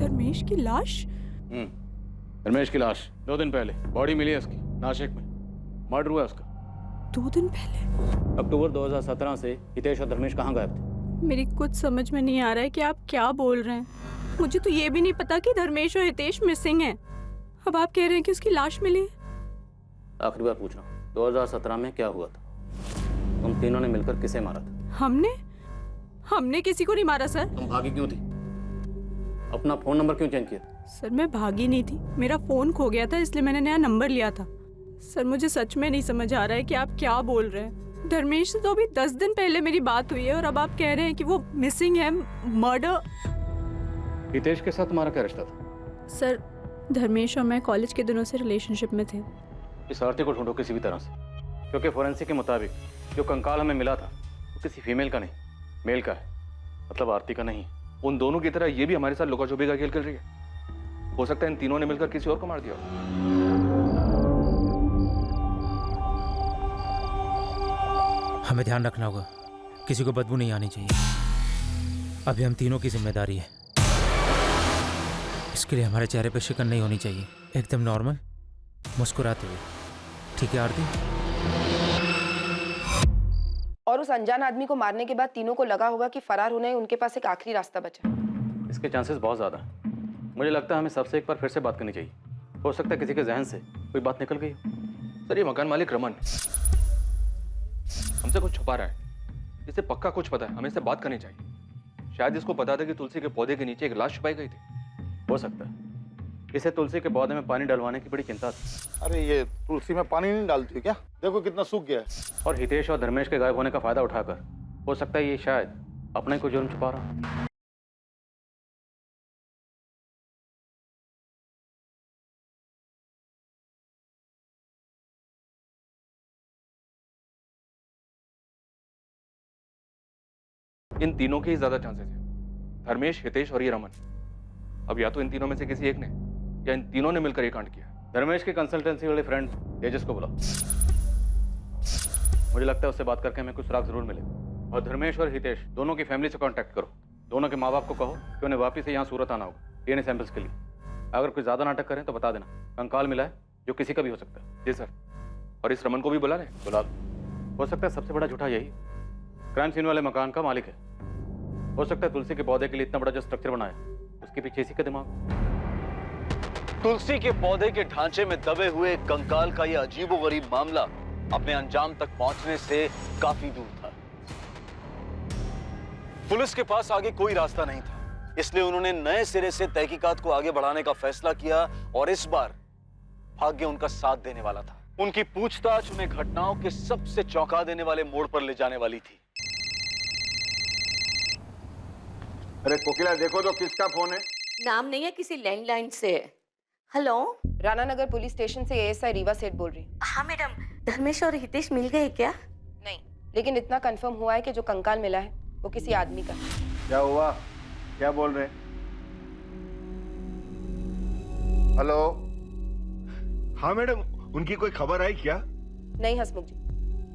धर्मेश की लाश? धर्मेश की लाश 2 दिन पहले बॉडी मिली है उसकी नासिक में। मर्डर हुआ है उसका। 2 दिन पहले? अक्टूबर 2017 से हितेश और धर्मेश कहाँ गायब थे? मेरी कुछ समझ में नहीं आ रहा है कि आप क्या बोल रहे हैं। मुझे तो ये भी नहीं पता कि धर्मेश और हितेश मिसिंग हैं। अब आप कह रहे हैं कि उसकी लाश मिली है। आखिरी बार पूछ रहा हूँ, 2017 में क्या हुआ था? तुम तीनों ने मिलकर किसे मारा था? हमने किसी को नहीं मारा सर। तुम भागी क्यों थी? अपना फोन नंबर क्यों चेंज किया? सर मैं भागी नहीं थी, मेरा फोन खो गया था इसलिए मैंने नया नंबर लिया था। सर मुझे सच में नहीं समझ आ रहा है कि आप क्या बोल रहे हैं। धर्मेश से तो अभी 10 दिन पहले मेरी बात हुई है और अब आप कह रहे हैं कि वो मिसिंग है, मर्डर। हितेश के साथ तुम्हारा क्या रिश्ता था? सर धर्मेश और मैं कॉलेज के दिनों से रिलेशनशिप में थे। इस आरती को ढूंढो किसी भी तरह से, क्योंकि फोरेंसिक के मुताबिक जो कंकाल हमें मिला था वो किसी फीमेल का नहीं, मेल का है, मतलब आरती का नहीं। उन दोनों की तरह ये भी हमारे साथ लुका छुपी का खेल खेल रही है। हो सकता है इन तीनों ने मिलकर किसी और को मार दिया। हमें ध्यान रखना होगा, किसी को बदबू नहीं आनी चाहिए। अभी हम तीनों की जिम्मेदारी है। इसके लिए हमारे चेहरे पर शिकन नहीं होनी चाहिए, एकदम नॉर्मल मुस्कुराते हुए। ठीक है आरती? और उस अनजान आदमी को मारने के बाद तीनों को लगा होगा कि फरार होने उनके पास एक आखिरी रास्ता बचा। इसके चांसेस बहुत ज़्यादा हैं। मुझे लगता है हमें सबसे एक बार फिर से बात करनी चाहिए। हो सकता है किसी के जहन से कोई बात निकल गई हो। सर ये मकान मालिक रमन हमसे कुछ छुपा रहा है। इसे पक्का कुछ पता है, हमें इससे बात करनी चाहिए। शायद इसको पता था कि तुलसी के पौधे के नीचे एक लाश छुपाई गई थी। हो सकता है इसे तुलसी के पौधे में पानी डलवाने की बड़ी चिंता थी। अरे ये तुलसी में पानी नहीं डालती क्या? देखो कितना सूख गया है। और हितेश और धर्मेश के गायब होने का फायदा उठाकर हो सकता है ये शायद अपने को जुर्म छुपा रहा हो। इन तीनों के ही ज्यादा चांसेस हैं, धर्मेश, हितेश और ये रमन। अब या तो इन तीनों में से किसी एक ने या इन तीनों ने मिलकर ये कांड किया। धर्मेश के कंसल्टेंसी वाले फ्रेंड तेजस को बुलाओ। मुझे लगता है उससे बात करके हमें कुछ सुराग जरूर मिलेगा। और धर्मेश और हितेश दोनों की फैमिली से कांटेक्ट करो। दोनों के माँ बाप को कहो कि उन्हें वापस से यहाँ सूरत आना होगा डीएनए सैंपल्स के लिए। अगर कोई ज्यादा नाटक करें तो बता देना। कंकाल मिला है जो किसी का भी हो सकता है। जी सर। और इस रमन को भी बुला लें? बुला लो। हो सकता है सबसे बड़ा झूठा यही क्राइम सीन वाले मकान का मालिक है। हो सकता है तुलसी के पौधे के लिए इतना बड़ा जो स्ट्रक्चर बनाया उसके पीछे इसी का दिमाग। तुलसी के पौधे के ढांचे में दबे हुए कंकाल का यह अजीबोगरीब मामला अपने अंजाम तक पहुंचने से काफी दूर था। पुलिस के पास आगे कोई रास्ता नहीं था, इसलिए उन्होंने नए सिरे से तहकीकात को आगे बढ़ाने का फैसला किया और इस बार भाग्य उनका साथ देने वाला था। उनकी पूछताछ उन्हें घटनाओं के सबसे चौंका देने वाले मोड़ पर ले जाने वाली थी। अरे कोकिला देखो तो किसका फोन है? नाम नहीं है, किसी लैंडलाइन से है। हेलो, राणा नगर पुलिस स्टेशन से एएसआई रीवा सेठ बोल रही। हाँ मैडम, धर्मेश और हितेश मिल गए क्या? नहीं, लेकिन इतना कंफर्म हुआ है कि जो कंकाल मिला है वो किसी आदमी का। क्या हुआ? क्या बोल रहे? हेलो? हाँ मैडम, उनकी कोई खबर आई क्या? नहीं हसमुख जी,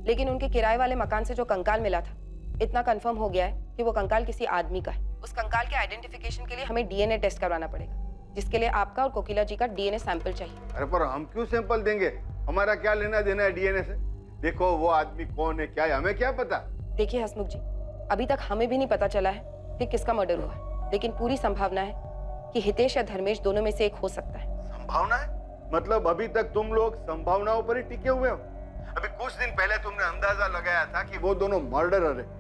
लेकिन उनके किराए वाले मकान से जो कंकाल मिला था इतना कंफर्म हो गया है कि वो कंकाल किसी आदमी का है। उस कंकाल के आइडेंटिफिकेशन के लिए हमें डीएनए टेस्ट करवाना पड़ेगा, जिसके लिए आपका और कोकिला जी का डीएनए सैंपल चाहिए। अरे पर हम क्यों सैंपल देंगे? हमारा क्या लेना देना है डीएनए से? देखो वो आदमी कौन है क्या है हमें क्या पता। देखिए हसमुख जी, अभी तक हमें भी नहीं पता चला है कि किसका मर्डर हुआ है, लेकिन पूरी संभावना है कि हितेश या धर्मेश दोनों में से एक हो सकता है। संभावना है? मतलब अभी तक तुम लोग संभावनाओं पर ही टिके हुए हो? अभी कुछ दिन पहले तुमने अंदाजा लगाया था कि वो दोनों मर्डरर है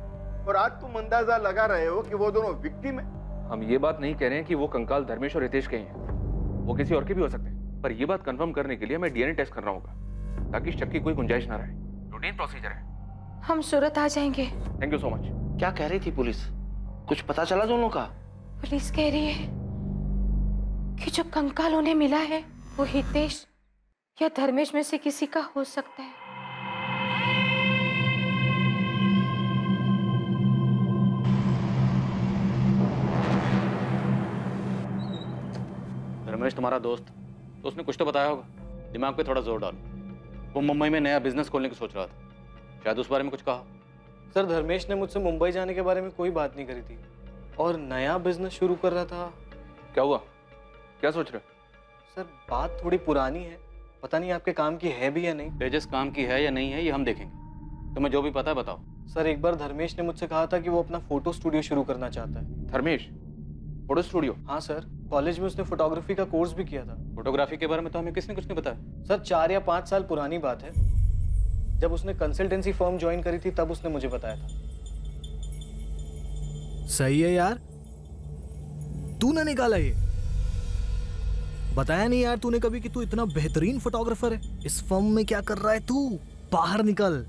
और आज तुम अंदाजा लगा रहे हो कि वो दोनों विक्टिम है। हम ये बात नहीं कह रहे हैं कि वो कंकाल धर्मेश और हितेश के ही हैं, वो किसी और के भी हो सकते हैं, पर ये बात कंफर्म करने के लिए हमें डीएनए टेस्ट करना होगा ताकि शक की कोई गुंजाइश ना रहे। रूटीन प्रोसीजर है। हम सूरत आ जाएंगे। Thank you so much. क्या कह रही थी पुलिस? कुछ पता चला दोनों का? पुलिस कह रही है कि जो कंकाल उन्हें मिला है वो हितेश या धर्मेश में से किसी का हो सकता है। धर्मेश तुम्हारा दोस्त, तो उसने कुछ तो बताया होगा। दिमाग पे थोड़ा जोर डालो। वो मुंबई में नया बिजनेस खोलने की सोच रहा था, शायद उस बारे में कुछ कहा। सर धर्मेश ने मुझसे मुंबई जाने के बारे में कोई बात नहीं करी थी और नया बिजनेस शुरू कर रहा था। क्या हुआ? क्या सोच रहे हो? सर बात थोड़ी पुरानी है, पता नहीं आपके काम की है भी या नहीं। तेजस काम की है या नहीं है ये हम देखेंगे। तुम्हें जो भी पता है बताओ। सर एक बार धर्मेश ने मुझसे कहा था कि वो अपना फोटो स्टूडियो शुरू करना चाहता है। Dharmesh photo studio? हाँ सर, कॉलेज में उसने फोटोग्राफी का कोर्स भी किया था। फोटोग्राफी के बारे में तो हमें किसने कुछ नहीं बताया। सर 4 या 5 साल पुरानी बात है, जब उसने कंसल्टेंसी फर्म ज्वाइन करी थी तब उसने मुझे बताया था। सही है यार, तूने निकाला ये। बताया नहीं यार तूने कभी कि तू इतना बेहतरीन फोटोग्राफर है। इस फर्म में क्या कर रहा है तू? बाहर निकल,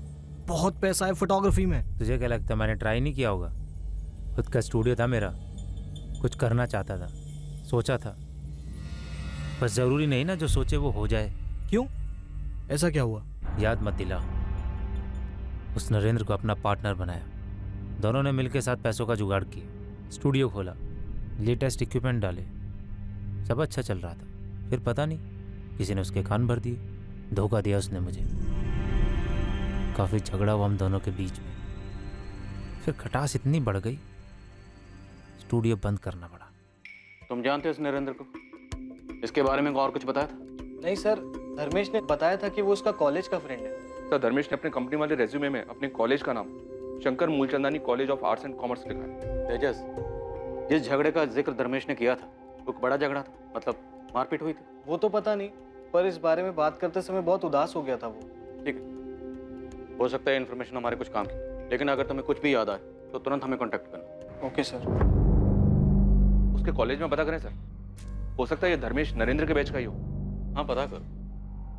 बहुत पैसा है फोटोग्राफी में। तुझे क्या लगता है मैंने ट्राई नहीं किया होगा? खुद का स्टूडियो था मेरा, कुछ करना चाहता था, सोचा था। बस जरूरी नहीं ना जो सोचे वो हो जाए। क्यों, ऐसा क्या हुआ? याद मत दिला। उस नरेंद्र को अपना पार्टनर बनाया, दोनों ने मिलकर साथ पैसों का जुगाड़ किया, स्टूडियो खोला, लेटेस्ट इक्विपमेंट डाले, सब अच्छा चल रहा था। फिर पता नहीं किसी ने उसके कान भर दिए, धोखा दिया उसने मुझे। काफ़ी झगड़ा हुआ हम दोनों के बीच में, फिर खटास इतनी बढ़ गई स्टूडियो बंद करना पड़ा। तुम जानते हो इस नरेंद्र को? इसके बारे में और कुछ बताया था? नहीं सर, धर्मेश ने बताया था कि वो उसका कॉलेज का फ्रेंड है। सर धर्मेश ने अपने कंपनी वाले रेज्यूमे में अपने कॉलेज का नाम Shankar Mulchandani college of arts and commerce लिखा है। तेजस, जिस झगड़े का जिक्र धर्मेश ने किया था वो बड़ा झगड़ा था, मतलब मारपीट हुई थी? वो तो पता नहीं, पर इस बारे में बात करते समय बहुत उदास हो गया था वो। ठीक है, हो सकता है इन्फॉर्मेशन हमारे कुछ काम की, लेकिन अगर तुम्हें कुछ भी याद आए तो तुरंत हमें कॉन्टेक्ट करना। Okay sir. उसके कॉलेज में पता करें सर, हो सकता है ये धर्मेश नरेंद्र के बैच का ही हो। हाँ पता करो,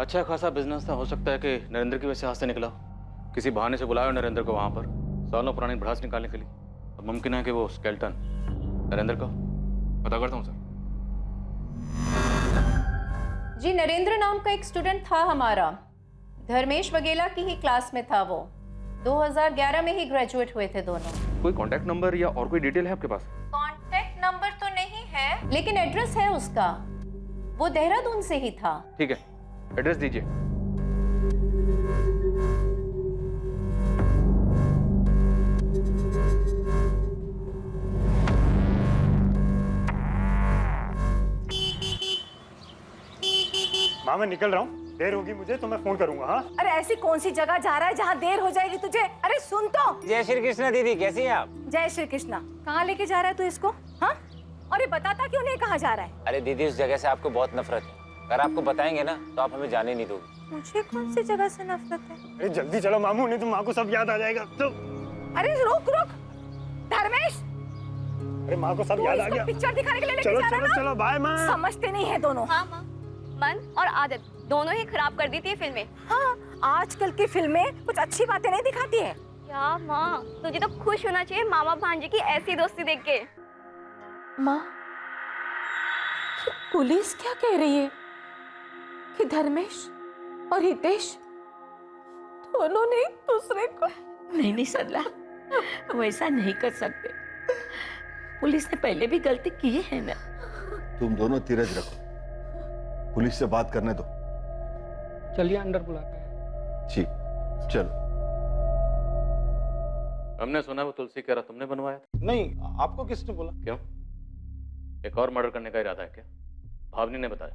अच्छा खासा बिजनेस था, हो सकता है कि नरेंद्र की वजह से हाथ से निकला हो। किसी बहाने से बुलाया नरेंद्र को वहाँ पर सालों पुरानी भड़ास निकालने के लिए। अब मुमकिन है कि वो स्केल्टन नरेंद्र का। पता करता हूँ सर। जी नरेंद्र नाम का एक स्टूडेंट था हमारा, धर्मेश वगेला की ही क्लास में था वो। 2011 में ही ग्रेजुएट हुए थे दोनों। कोई कांटेक्ट नंबर या और कोई डिटेल है आपके पास? कांटेक्ट नंबर तो नहीं है, लेकिन एड्रेस है उसका। वो देहरादून से ही था। ठीक है, एड्रेस दीजिए। माँ मैं निकल रहा हूँ, देर होगी मुझे तो मैं फोन करूंगा। हाँ अरे ऐसी कौन सी जगह जा रहा है जहाँ देर हो जाएगी तुझे? अरे सुन तो। जय श्री कृष्ण दीदी, कैसी हैं आप? जय श्री कृष्णा। कहाँ लेके जा रहा है तू इसको? हाँ, और ये बताता क्यों नहीं कहाँ जा रहा है? अरे दीदी उस जगह से आपको बहुत नफरत है, अगर आपको बताएंगे ना तो आप हमें जाने नहीं दोगे। मुझे कौन सी जगह से नफरत है? अरे जल्दी चलो मामू, नहीं तो माँ को सब याद आ जाएगा। तो अरे रुक रुक धर्मेश, अरे माँ को सब याद आ गया। पिक्चर दिखाने के लिए लेके चलो जा रहा है चलो ना? चलो बाय माँ। समझते नहीं है दोनों। हाँ माँ, मन और आदत दोनों ही खराब कर दी थी फिल्में। हाँ, आजकल की फिल्में कुछ अच्छी बातें नहीं दिखाती है। क्या माँ, तुझे तो खुश होना चाहिए मामा भांजे की ऐसी दोस्ती देख के। माँ, पुलिस क्या कह रही है कि धर्मेश और हितेश दोनों ने एक दूसरे को? नहीं सरला, वैसा नहीं कर सकते। पुलिस ने पहले भी गलती की है ना। तुम दोनों धीरज रखो, पुलिस से बात करने दो। चलिए अंदर बुलाते हैं। जी चलो। हमने सुना वो तुलसी कह रहा तुमने बनवाया था? नहीं, आपको किसने बोला? क्यों, एक और मर्डर करने का इरादा है क्या? भावनी ने बताया,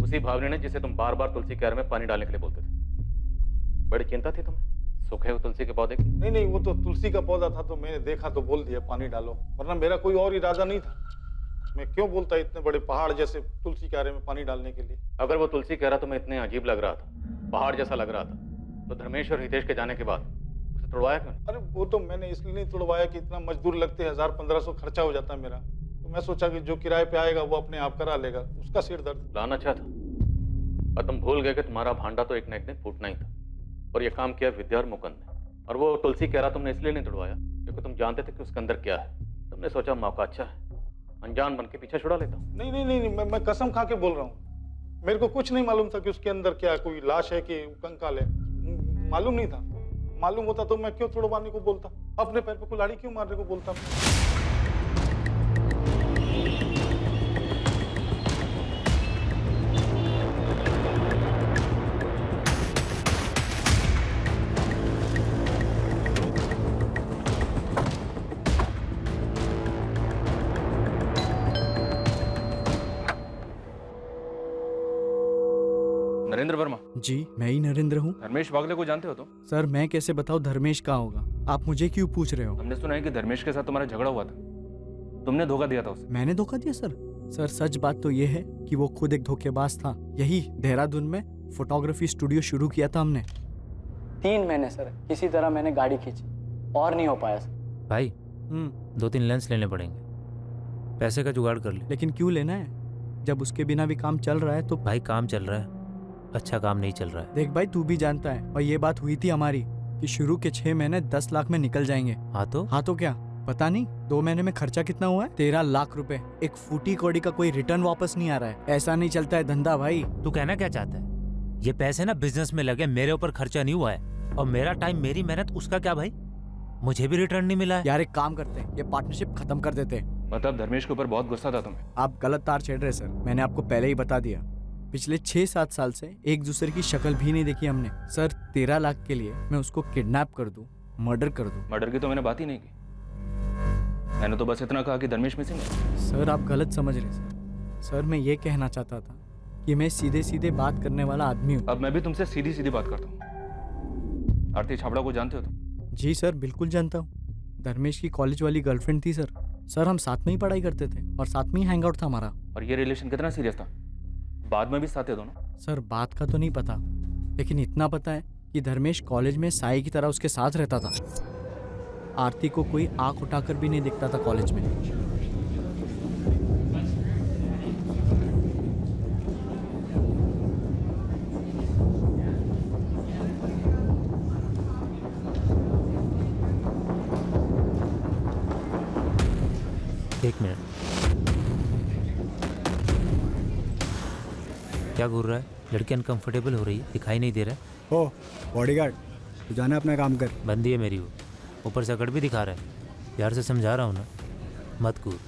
उसी भावनी ने जिसे तुम बार बार तुलसी क्यार में पानी डालने के लिए बोलते थे। बड़ी चिंता थी तुम्हें सूखे हुए तुलसी के पौधे की? नहीं, वो तो तुलसी का पौधा था तो मैंने देखा तो बोल दिया पानी डालो, वरना मेरा कोई और इरादा नहीं था। मैं क्यों बोलता इतने बड़े पहाड़ जैसे तुलसी क्यारे में पानी डालने के लिए? अगर वो तुलसी क्यारा तुम्हें इतने अजीब लग रहा था, पहाड़ जैसा लग रहा था, तो धर्मेश और हितेश के जाने के बाद उसे तोड़वाया क्यों? अरे वो तो मैंने इसलिए नहीं तोड़वाया कि इतना मजदूर लगते, 1000-1500 खर्चा हो जाता मेरा, तो मैं सोचा कि जो किराए पे आएगा वो अपने आप करा लेगा, उसका सिर दर्द। प्लान अच्छा था, और तुम भूल गए कि तुम्हारा भांडा तो एक न एक दिन फूटना ही था, और ये काम किया विद्या और मुकुंद ने। और वो तुलसी क्यारा तुमने इसलिए नहीं तोड़वाया क्योंकि तुम जानते थे कि उसके अंदर क्या है। तुमने सोचा मौका अच्छा है, अनजान बन के पीछे छुड़ा लेता हूँ। नहीं, मैं कसम खा के बोल रहा हूँ, मेरे को कुछ नहीं मालूम था कि उसके अंदर क्या कोई लाश है कि कंकाल है, मालूम नहीं था। मालूम होता तो मैं क्यों तोड़वाने को बोलता, अपने पैर पे कुल्हाड़ी क्यों मारने को बोलता मैं? नरेंद्र वर्मा? जी मैं ही नरेंद्र हूँ। धर्मेश वागले को जानते हो तुम? सर मैं कैसे बताऊँ धर्मेश कहाँ होगा, आप मुझे क्यों पूछ रहे हो? हमने सुना है कि धर्मेश के साथ तुम्हारा झगड़ा हुआ था, तुमने धोखा दिया था उसे। मैंने धोखा दिया सर? सर सच बात तो ये है कि वो खुद एक धोखेबाज था। यही देहरादून में फोटोग्राफी स्टूडियो शुरू किया था हमने। 3 महीने सर किसी तरह मैंने गाड़ी खींची और नहीं हो पाया सर। भाई 2-3 लेंस लेने पड़ेंगे, पैसे का जुगाड़ कर ले। लेकिन क्यों लेना है जब उसके बिना भी काम चल रहा है? तो भाई काम चल रहा है, अच्छा काम नहीं चल रहा है। देख भाई तू भी जानता है, और ये बात हुई थी हमारी कि शुरू के 6 महीने 10 लाख में निकल जाएंगे। हाँ तो क्या पता नहीं 2 महीने में खर्चा कितना हुआ है? 13 लाख रुपए। एक फूटी कौड़ी का कोई रिटर्न वापस नहीं आ रहा है। ऐसा नहीं चलता है धंधा भाई। तू कहना क्या चाहता है? ये पैसे ना बिजनेस में लगे, मेरे ऊपर खर्चा नहीं हुआ है, और मेरा टाइम मेरी मेहनत, उसका क्या भाई? मुझे भी रिटर्न नहीं मिला है। यार एक काम करते हैं, ये पार्टनरशिप खत्म कर देते हैं। मतलब धर्मेश के ऊपर बहुत गुस्सा था तुम्हें? आप गलत तार छेड़ रहे सर, मैंने आपको पहले ही बता दिया। पिछले 6-7 साल से एक दूसरे की शक्ल भी नहीं देखी हमने। सर 13 लाख के लिए मैं उसको किडनैप कर दूं, मर्डर कर दूं? मर्डर की तो मैंने बात ही नहीं की, मैंने तो बस इतना कहा कि धर्मेश मिसिंग है। सर आप गलत समझ रहे सर। सर मैं ये कहना चाहता था कि मैं सीधे सीधे बात करने वाला आदमी हूँ। अब मैं भी तुमसे सीधी सीधी बात करता हूँ। आरती छाबड़ा को जानते हो तुम? जी सर बिल्कुल जानता हूँ। धर्मेश की कॉलेज वाली गर्लफ्रेंड थी सर। सर हम साथ में ही पढ़ाई करते थे और साथ में ही हैंग आउट था हमारा। और ये रिलेशन कितना सीरियस था? बाद में भी साथ थे दोनों? सर बात का तो नहीं पता, लेकिन इतना पता है कि धर्मेश कॉलेज में साई की तरह उसके साथ रहता था। आरती को कोई आंख उठाकर भी नहीं दिखता था कॉलेज में। एक मिनट, क्या घूर रहा है? लड़की अनकंफर्टेबल हो रही है, दिखाई नहीं दे रहा है। ओ बॉडीगार्ड, तू जाना अपना काम कर। बंदी है मेरी वो, ऊपर से अकड़ भी दिखा रहा है। प्यार से समझा रहा हूँ ना, मत कूद।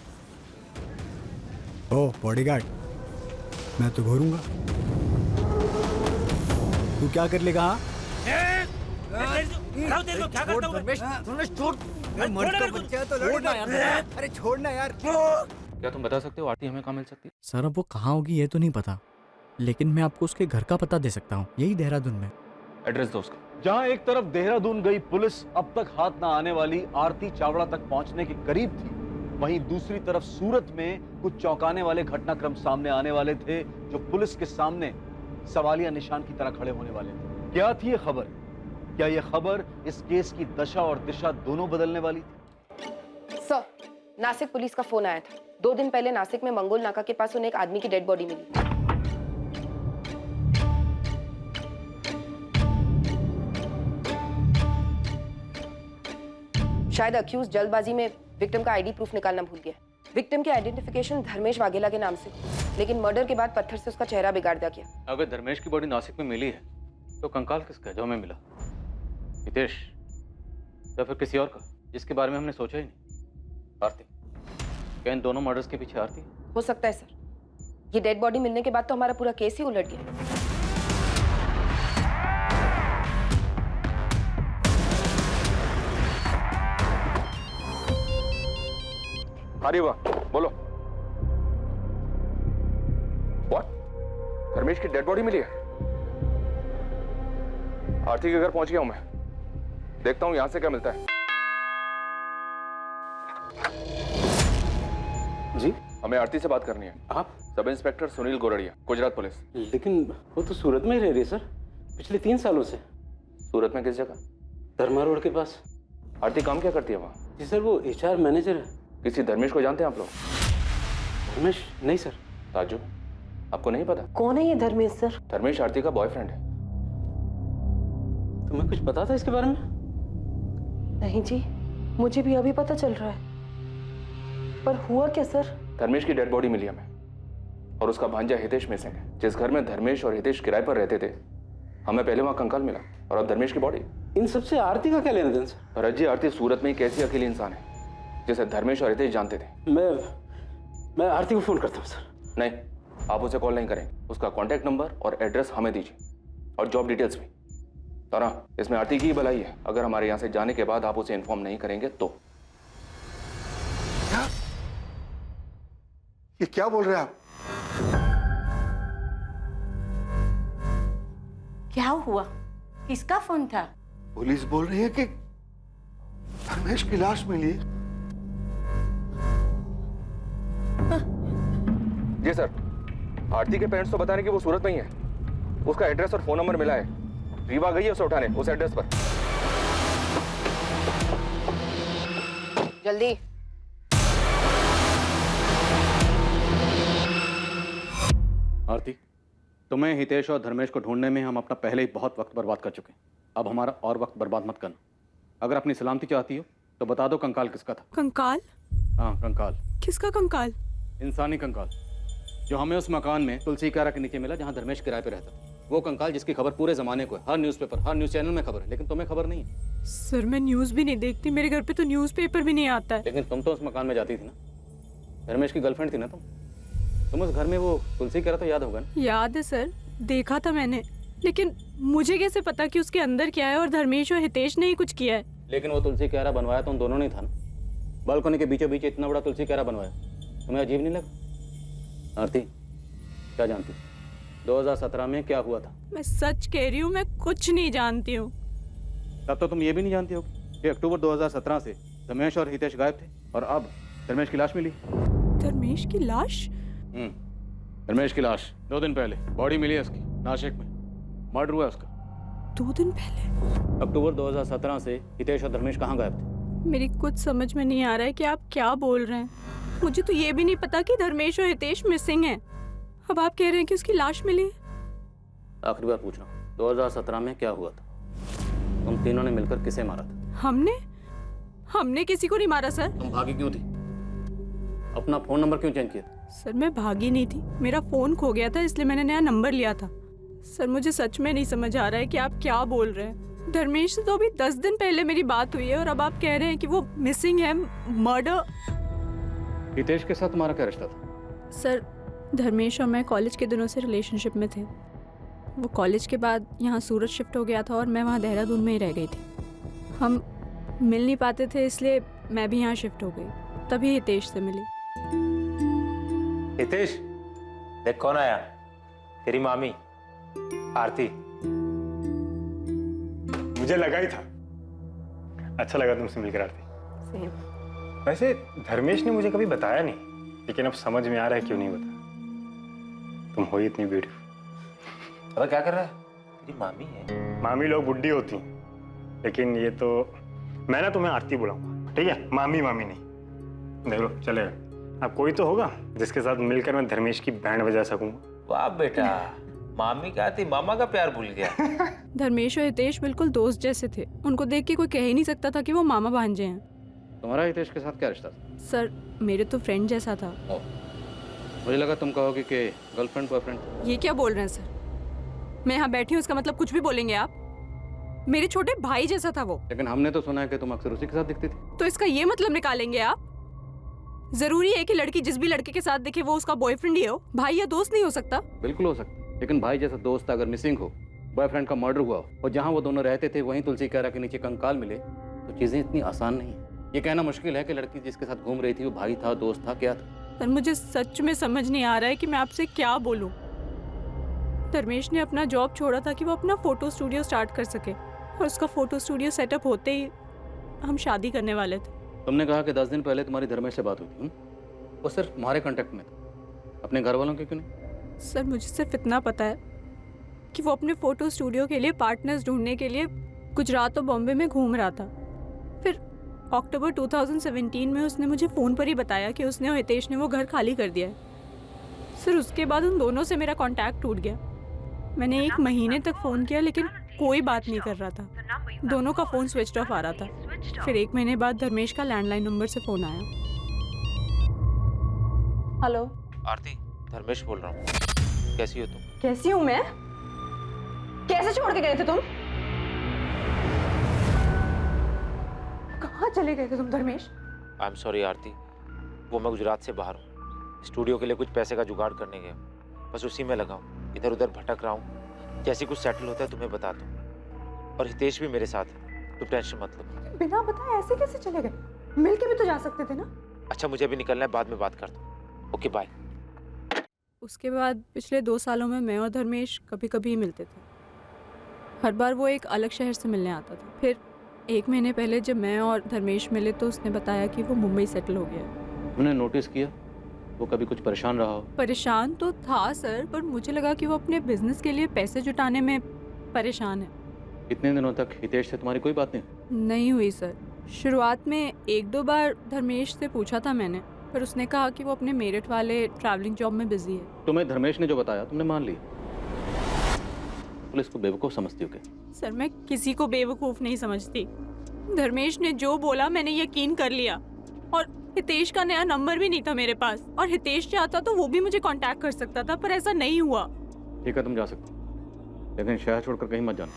ओ बॉडीगार्ड, मैं तो घूरूंगा, तू क्या कर लेगा? हाँ अरे छोड़ना यार। क्या तुम बता सकते हो आरती हमें कहाँ मिल सकती है? सर अब वो कहाँ होगी ये तो नहीं पता, लेकिन मैं आपको उसके घर का पता दे सकता हूँ, यही देहरादून में। एड्रेस दो उसका। जहां एक तरफ देहरादून गई पुलिस अब तक हाथ ना आने वाली आरती चावड़ा तक पहुंचने के करीब थी, वहीं दूसरी तरफ सूरत में कुछ चौंकाने वाले घटनाक्रम सामने आने वाले थे जो पुलिस के सामने सवालिया निशान की तरह खड़े होने वाले थे। क्या थी ये खबर? क्या ये खबर इस केस की दशा और दिशा दोनों बदलने वाली थी? सर, नासिक पुलिस का फोन आया था। 2 दिन पहले नासिक में मंगोल नाका के पास उन्हें एक आदमी की डेड बॉडी मिली। शायद अक्यूज जल्दबाजी में विक्टिम का आईडी प्रूफ निकालना भूल गया। विक्टिम की आइडेंटिफिकेशन धर्मेश वाघेला के नाम से, लेकिन मर्डर के बाद पत्थर से उसका चेहरा बिगाड़ दिया गया। अगर धर्मेश की बॉडी नासिक में मिली है तो कंकाल किसका है जो हमें मिला? हितेश या फिर किसी और का जिसके बारे में हमने सोचा ही नहीं? आरती, क्या इन दोनों मर्डर्स के पीछे आरती? हो सकता है सर, ये डेड बॉडी मिलने के बाद तो हमारा पूरा केस ही उलट गया। अरे वाह, बोलो। व्हाट? धर्मेश की डेड बॉडी मिली है? आरती के घर पहुंच गया हूं मैं, देखता हूं यहां से क्या मिलता है। जी, हमें आरती से बात करनी है। आप? Sub inspector Sunil Goradia, Gujarat police. लेकिन वो तो सूरत में ही रह रही है सर, पिछले 3 सालों से। सूरत में किस जगह? धर्मा रोड के पास। आरती काम क्या करती है वहाँ? जी सर, वो HR मैनेजर है। किसी धर्मेश को जानते हैं आप लोग? धर्मेश? नहीं सर। ताजू, आपको नहीं पता? कौन है ये धर्मेश सर? धर्मेश आरती का बॉयफ्रेंड है। तुम्हें कुछ पता था इसके बारे में? नहीं जी, मुझे भी अभी पता चल रहा है। पर हुआ क्या सर? धर्मेश की डेड बॉडी मिली हमें, और उसका भांजा हितेश मिसिंग है। जिस घर में धर्मेश और हितेश किराए पर रहते थे, हमें पहले वहाँ कंकाल मिला, और अब धर्मेश की बॉडी। इन सबसे आरती का क्या लेना देना सर? भरत जी, आरती सूरत में एक ऐसी अकेली इंसान है जिसे धर्मेश और हितेश जानते थे। मैं आरती को फोन करता हूँ सर। नहीं, आप उसे कॉल नहीं करेंगे। उसका कॉन्टैक्ट नंबर और एड्रेस हमें दीजिए, और जॉब डिटेल्स भी। तो ना, इसमें आरती की ही भलाई है। अगर हमारे यहाँ से जाने के बाद आप उसे इन्फॉर्म नहीं करेंगे तो। ये क्या बोल रहे हैं आप? क्या हुआ? किसका फोन था? पुलिस बोल रही है कि धर्मेश की लाश मिली है। जी सर, आरती के पेरेंट्स तो बता रहे हैं कि वो सूरत में ही है। उसका एड्रेस और फोन नंबर मिला है। रीवा गई है उसे उठाने उस एड्रेस पर। जल्दी। आरती, तुम्हें हितेश और धर्मेश को ढूंढने में हम अपना पहले ही बहुत वक्त बर्बाद कर चुके हैं। अब हमारा और वक्त बर्बाद मत करना। अगर अपनी सलामती चाहती हो तो बता दो कंकाल किसका था। कंकाल? हाँ, कंकाल। किसका कंकाल? इंसानी कंकाल, जो हमें उस मकान में तुलसी कारा के नीचे मिला जहाँ धर्मेश किराए पे रहता था। वो कंकाल जिसकी खबर पूरे जमाने को है, हर न्यूज़पेपर, हर न्यूज़ चैनल में खबर है, लेकिन तुम्हें खबर नहीं है। सर, मैं न्यूज़ भी नहीं देखती, मेरे घर पे तो न्यूज़पेपर भी नहीं आता है। लेकिन तुम तो उस मकान में जाती थी ना, धर्मेश की गर्लफ्रेंड थी ना तुम उस घर में वो तुलसी कारा तो याद होगा ना? याद है सर, देखा था मैंने, लेकिन मुझे कैसे पता कि उसके अंदर क्या है और धर्मेश और हितेश ने ही कुछ किया है। लेकिन वो तुलसी क्यारा बनवाया तो उन दोनों ने था ना। बालकनी के बीचों बीच इतना बड़ा तुलसी क्यारा बनवाया, तुम्हें अजीब नहीं लगा? आरती, क्या जानती 2017 में क्या हुआ था? मैं सच कह रही हूँ, मैं कुछ नहीं जानती हूँ। तब तो तुम ये भी नहीं जानती हो कि अक्टूबर 2017 से धर्मेश और हितेश गायब थे और अब धर्मेश की लाश मिली। धर्मेश की लाश? धर्मेश की लाश 2 दिन पहले बॉडी मिली है उसकी, नासिक में। मर्डर हुआ उसका 2 दिन पहले? अक्टूबर 2017 से हितेश और धर्मेश कहाँ गायब थे? मेरी कुछ समझ में नहीं आ रहा है कि आप क्या बोल रहे हैं। मुझे तो ये भी नहीं पता कि धर्मेश और हितेश मिसिंग हैं। अब आप कह रहे हैं कि उसकी लाश मिली। आखिरी बार पूछ रहा हूँ, 2017 में क्या हुआ था? तुम तीनों ने मिलकर किसे मारा था? हमने किसी को नहीं मारा सर। तुम भागी क्यों थी? अपना फोन नंबर क्यों चेंज किया? सर, मैं भागी नहीं थी, मेरा फोन खो गया था, इसलिए मैंने नया नंबर लिया था। सर, मुझे सच में नहीं समझ आ रहा है कि आप क्या बोल रहे हैं। धर्मेश से तो अभी 10 दिन पहले मेरी बात हुई है और अब आप कह रहे हैं कि वो मिसिंग है, मर्डर। हितेश के साथ तुम्हारा क्या रिश्ता था? सर, धर्मेश और मैं कॉलेज के दिनों से रिलेशनशिप में थे। वो कॉलेज के बाद यहाँ सूरत शिफ्ट हो गया था और मैं वहाँ देहरादून में ही रह गई थी। हम मिल नहीं पाते थे, इसलिए मैं भी यहाँ शिफ्ट हो गई, तभी हितेश से मिली। हितेश, देख कौन आया। तेरी मामी आरती। मुझे लगा ही था। अच्छा लगा तुमसे मिलकर आरती। वैसे धर्मेश ने मुझे कभी बताया नहीं, लेकिन अब समझ में आ रहा है क्यों नहीं बताया। तुम हो ही इतनी ब्यूटीफुल। अब क्या कर रहा है? तेरी मामी है। मामी लोग बुड्ढी होती हैं, लेकिन ये तो मैं ना तुम्हें आरती बुलाऊंगा, ठीक है? मामी मामी नहीं। देख लो, चलेगा। अब कोई तो होगा जिसके साथ मिलकर मैं धर्मेश की बैंड बजा सकूंगा। वाह बेटा, मामी क्या थी, मामा का प्यार भूल गया। धर्मेश और हितेश बिल्कुल दोस्त जैसे थे, उनको देख के कोई कह ही नहीं सकता था कि वो मामा भांजे हैं। तुम्हारा हितेश के साथ क्या रिश्ता था? सर, मेरे तो फ्रेंड जैसा था। मुझे लगा तुम कहोगे कि गर्लफ्रेंड बॉयफ्रेंड। ये क्या बोल रहे हैं सर? मैं यहाँ बैठी हूँ, इसका मतलब कुछ भी बोलेंगे आप? मेरे छोटे भाई जैसा था वो। लेकिन हमने तो सुना है कि तुम अक्सर उसी के साथ दिखती थी। तो इसका ये मतलब निकालेंगे आप? जरूरी है कि लड़की जिस भी लड़के के साथ दिखे वो उसका बॉयफ्रेंड ही हो, भाई या दोस्त नहीं हो सकता? बिल्कुल हो सकता, लेकिन भाई जैसा दोस्त अगर मिसिंग हो, बॉयफ्रेंड का मर्डर हुआ हो और जहाँ वो दोनों रहते थे वहीं तुलसी कारा के नीचे कंकाल मिले, तो चीजें इतनी आसान नहीं है। ये कहना मुश्किल है कि लड़की जिसके साथ घूम रही थी वो भाई था, दोस्त था, क्या था? पर मुझे सच में समझ नहीं आ रहा है कि मैं आपसे क्या बोलूं। धर्मेश ने अपना जॉब छोड़ा था कि वो अपना फोटो स्टूडियो स्टार्ट कर सके, और उसका फोटो स्टूडियो सेटअप होते ही हम शादी करने वाले थे। तुमने कहा कि 10 दिन पहले तुम्हारी धर्मेश से बात हुई थी। वो सिर्फ तुम्हारे कांटेक्ट में था, अपने घर वालों के क्यों नहीं? सर, मुझे सिर्फ इतना पता है कि वो अपने फोटो स्टूडियो के लिए पार्टनर्स ढूंढने के लिए गुजरात और बॉम्बे में घूम रहा था। फिर अक्टूबर 2017 में उसने मुझे फ़ोन पर ही बताया कि उसने और हितेश ने वो घर खाली कर दिया है। सर, उसके बाद उन दोनों से मेरा कांटेक्ट टूट गया। मैंने 1 महीने तक फ़ोन किया, लेकिन कोई बात नहीं कर रहा था। दोनों का फ़ोन स्विच ऑफ आ रहा था। फिर 1 महीने बाद धर्मेश का लैंडलाइन नंबर से फ़ोन आया। हेलो आरती, धर्मेश बोल रहा हूँ। कैसी हो तुम? कैसी हूँ मैं? कैसे छोड़ के गए थे तुम? कहाँ चले गए थे तुम धर्मेश? आई एम सॉरी आरती, वो मैं गुजरात से बाहर हूँ। स्टूडियो के लिए कुछ पैसे का जुगाड़ करने गया, बस उसी में लगा हूँ। इधर उधर भटक रहा हूँ। जैसे कुछ सेटल होता है तुम्हें बता दूँ। और हितेश भी मेरे साथ है, तुम टेंशन मत लो। बिना बताए ऐसे कैसे चले गए? मिल के भी तो जा सकते थे ना? अच्छा, मुझे भी निकलना है, बाद में बात करता हूँ। Okay, bye. उसके बाद पिछले 2 सालों में मैं और धर्मेश कभी कभी ही मिलते थे। हर बार वो एक अलग शहर से मिलने आता था। फिर 1 महीने पहले जब मैं और धर्मेश मिले तो उसने बताया कि वो मुंबई सेटल हो गया है। तुमने नोटिस किया वो कभी कुछ परेशान रहा हो? परेशान तो था सर, पर मुझे लगा कि वो अपने बिजनेस के लिए पैसे जुटाने में परेशान है। इतने दिनों तक हितेश से तुम्हारी कोई बात नहीं हुई सर। शुरुआत में 1-2 बार धर्मेश से पूछा था मैंने, पर उसने कहा कि वो अपने मेरठ वाले ट्रैवलिंग जॉब में बिजी है। तुम्हें धर्मेश ने जो बताया तुमने मान लिया? पुलिस को बेवकूफ़ समझती हो क्या? सर मैं किसी को बेवकूफ़ नहीं समझती। धर्मेश ने जो बोला मैंने यकीन कर लिया, और हितेश का नया नंबर भी नहीं था मेरे पास, और हितेश चाहता तो वो भी मुझे कांटेक्ट कर सकता था, पर ऐसा नहीं हुआ। ठीक है तुम जा सकते हो, लेकिन शहर छोड़कर कहीं मत जाना।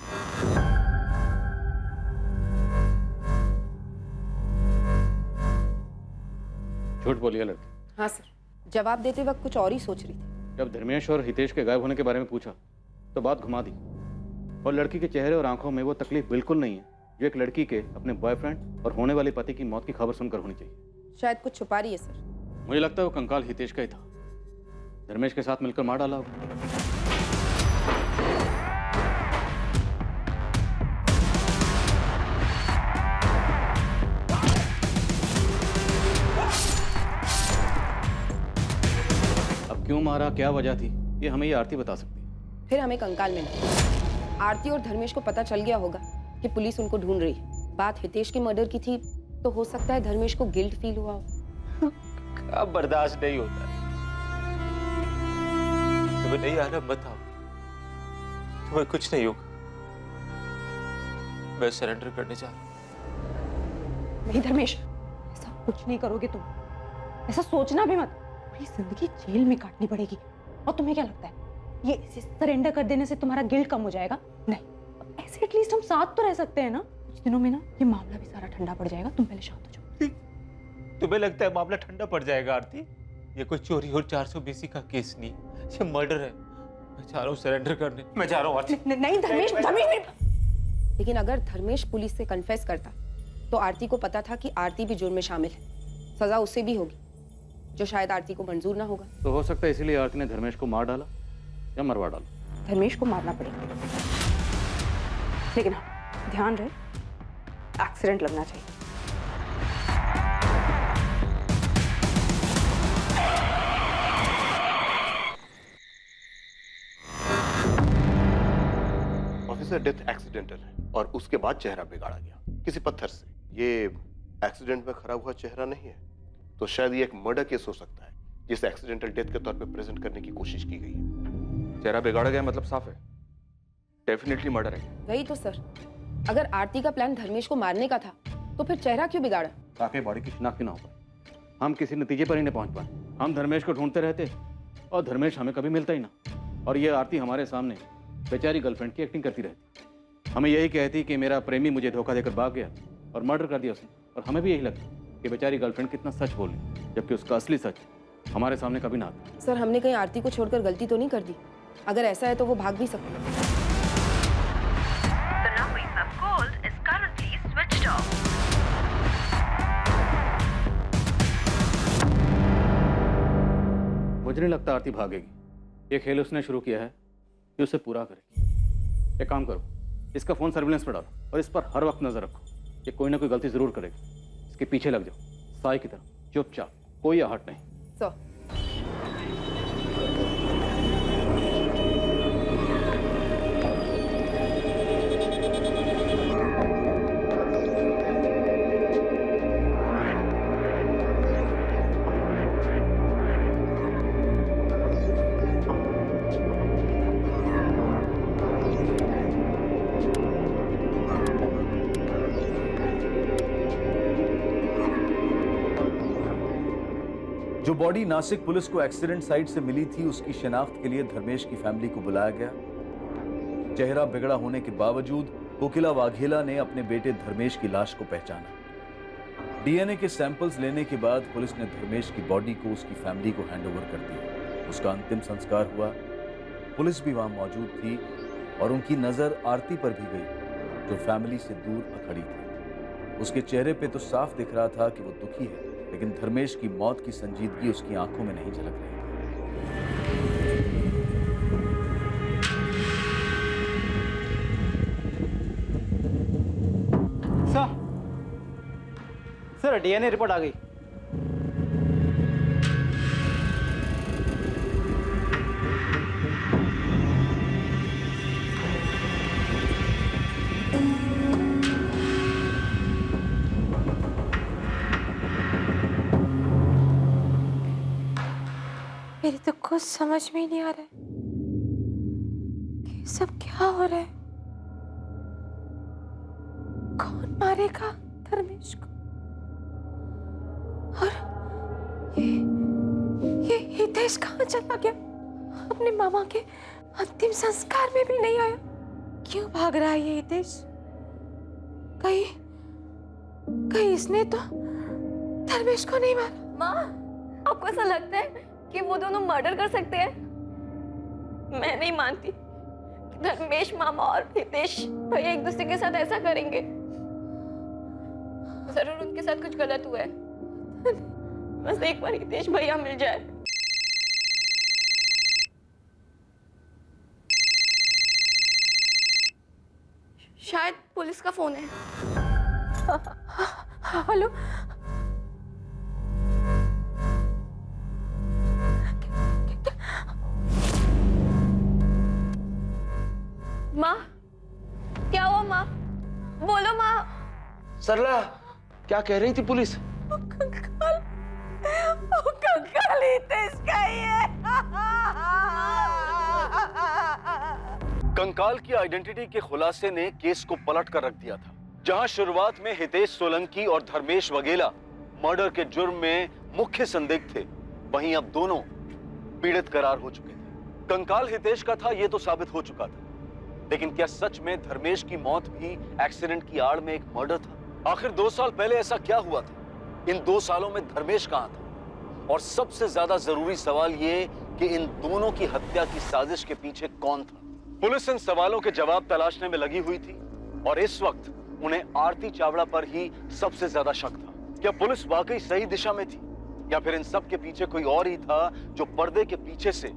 झूठ बोलिए लड़की। हाँ सर, जवाब देते वक्त कुछ और ही सोच रही थी। जब धर्मेश और हितेश के गायब होने के बारे में पूछा तो बात घुमा दी, और लड़की के चेहरे और आंखों में वो तकलीफ बिल्कुल नहीं है जो एक लड़की के अपने बॉयफ्रेंड और होने वाले पति की मौत की खबर सुनकर होनी चाहिए। शायद कुछ छुपा रही है सर। मुझे लगता है वो कंकाल हितेश का ही था, धर्मेश के साथ मिलकर मार डाला होगा। अब क्यों मारा, क्या वजह थी, ये हमें ये आरती बता सकती है। फिर हमें कंकाल मिला। आरती और धर्मेश को पता चल गया होगा कि पुलिस उनको ढूंढ रही है। बात हितेश के मर्डर की थी तो हो सकता है धर्मेश को गिल्ट फील हुआ हो। अब बर्दाश्त नहीं होता। तुम्हें नहीं आना बताओ, तुम्हें कुछ नहीं होगा। मैं सरेंडर करने जा रहा हूं। नहीं धर्मेश, ऐसा कुछ नहीं करोगे तुम। ऐसा सोचना भी मत। पूरी जिंदगी जेल में काटनी पड़ेगी। और तुम्हें क्या लगता है ये सरेंडर कर देने से तुम्हारा गिल्ट कम हो जाएगा? नहीं, अब ऐसे एटलीस्ट हम साथ तो रह सकते हैं ना। कुछ दिनों में ना ये मामला भी सारा ठंडा पड़ जाएगा। तुम पहले शांत हो जाओ। तुम्हें लगता है मामला ठंडा पड़ जाएगा आरती? ये कोई चोरी और 420 का केस नहीं, ये मर्डर है। मैं चाह रहा हूँ सरेंडर करने। मैं जा रहा हूँ आरती। नहीं धर्मेश, लेकिन अगर धर्मेश पुलिस से कन्फेस करता तो आरती को पता था कि आरती भी जुर्म में शामिल है। सजा उससे भी होगी, जो शायद आरती को मंजूर ना होगा। तो हो सकता है इसीलिए आरती ने धर्मेश को मार डाला या मरवा डाला। धर्मेश को मारना पड़ेगा, लेकिन हाँ ध्यान रहे एक्सीडेंट लगना चाहिए। ऑफिसर, डेथ एक्सीडेंटल है और उसके बाद चेहरा बिगाड़ा गया किसी पत्थर से। ये एक्सीडेंट में खराब हुआ चेहरा नहीं है, तो शायद ये एक मर्डर केस हो सकता है जिसे एक्सीडेंटल डेथ के तौर पे प्रेजेंट करने की कोशिश की गई है। चेहरा बिगाड़ा गया मतलब साफ है, डेफिनेटली मर्डर है। वही तो सर, अगर आरती का प्लान धर्मेश को मारने का था तो फिर चेहरा क्यों बिगाड़ा? ताकि बॉडी की शिनाख्त ना हो पाए, हम किसी नतीजे पर ही नहीं पहुंच पाए। हम धर्मेश को ढूंढते रहते और धर्मेश हमें कभी मिलता ही ना, और ये आरती हमारे सामने बेचारी गर्लफ्रेंड की एक्टिंग करती रहती। हमें यही कहती कि मेरा प्रेमी मुझे धोखा देकर भाग गया और मर्डर कर दिया उसने, और हमें भी यही लगता कि बेचारी गर्लफ्रेंड कितना सच बोल रही, जबकि उसका असली सच हमारे सामने कभी ना आता। सर, हमने कहीं आरती को छोड़कर गलती तो नहीं कर दी? अगर ऐसा है तो वो भाग भी सकती है। The number you have called is currently switched off. मुझे नहीं लगता आरती भागेगी। ये खेल उसने शुरू किया है कि उसे पूरा करेगी। एक काम करो, इसका फोन सर्विलेंस पर डालो और इस पर हर वक्त नजर रखो। ये कोई ना कोई गलती जरूर करेगी। इसके पीछे लग जाओ साई की तरह, चुपचाप, कोई आहट नहीं। सर, जो बॉडी नासिक पुलिस को एक्सीडेंट साइट से मिली थी, उसकी शिनाख्त के लिए धर्मेश की फैमिली को बुलाया गया। चेहरा बिगड़ा होने के बावजूद कोकिला वाघेला ने अपने बेटे धर्मेश की लाश को पहचाना। डीएनए के सैंपल्स लेने के बाद पुलिस ने धर्मेश की बॉडी को उसकी फैमिली को हैंडओवर कर दिया। उसका अंतिम संस्कार हुआ। पुलिस भी वहां मौजूद थी और उनकी नजर आरती पर भी गई, जो फैमिली से दूर खड़ी थी। उसके चेहरे पे तो साफ दिख रहा था कि वो दुखी है, लेकिन धर्मेश की मौत की संजीदगी उसकी आंखों में नहीं झलक रही थी। सर डीएनए रिपोर्ट आ गई। मेरी तो कुछ समझ में ही नहीं आ रहा है कि सब क्या हो रहा है। कौन मारेगा धर्मेश को? और ये हितेश कहाँ चला गया? अपने मामा के अंतिम संस्कार में भी नहीं आया। क्यों भाग रहा है ये हितेश? कहीं इसने तो धर्मेश को नहीं मारा? माँ, आपको ऐसा लगता है कि वो दोनों मर्डर कर सकते हैं? मैं नहीं मानती कि धर्मेश मामा और हितेश भैया एक दूसरे के साथ ऐसा करेंगे। जरूर उनके साथ कुछ गलत हुआ है। बस एक बार हितेश भैया मिल जाए। शायद पुलिस का फोन है। हेलो, माँ, क्या हुआ माँ? बोलो माँ। सरला, क्या कह रही थी पुलिस? वो कंकाल हितेश का ही है। कंकाल की आइडेंटिटी के खुलासे ने केस को पलट कर रख दिया था। जहां शुरुआत में हितेश सोलंकी और धर्मेश वगेला मर्डर के जुर्म में मुख्य संदिग्ध थे, वहीं अब दोनों पीड़ित करार हो चुके थे। कंकाल हितेश का था, यह तो साबित हो चुका था, लेकिन क्या सच में धर्मेश की मौत भी एक्सीडेंट की आड़ में एक मर्डर था? आखिर 2 साल पहले ऐसा क्या हुआ था? इन 2 सालों में धर्मेश कहां था? और सबसे ज्यादा जरूरी सवाल ये कि इन दोनों की हत्या की साजिश के पीछे कौन था? पुलिस इन सवालों के जवाब तलाशने में लगी हुई थी और इस वक्त उन्हें आरती चावड़ा पर ही सबसे ज्यादा शक था। क्या पुलिस वाकई सही दिशा में थी या फिर इन सब के पीछे कोई और ही था जो पर्दे के पीछे से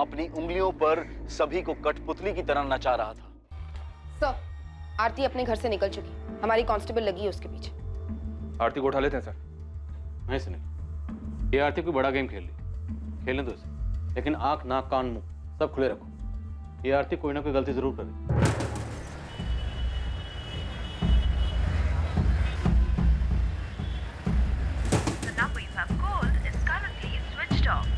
अपनी उंगलियों पर सभी को कठपुतली की तरह नचा रहा था? सर, आरती अपने घर से निकल चुकी, हमारी कांस्टेबल लगी है उसके पीछे। आरती को उठा लेते हैं सर। नहीं सुनिए, ये आरती कोई बड़ा गेम खेल रही, खेलने दो इसे, लेकिन आंख नाक कान मुंह सब खुले रखो। ये आरती कोई ना कोई गलती जरूर करे। The number you have called is currently switched off.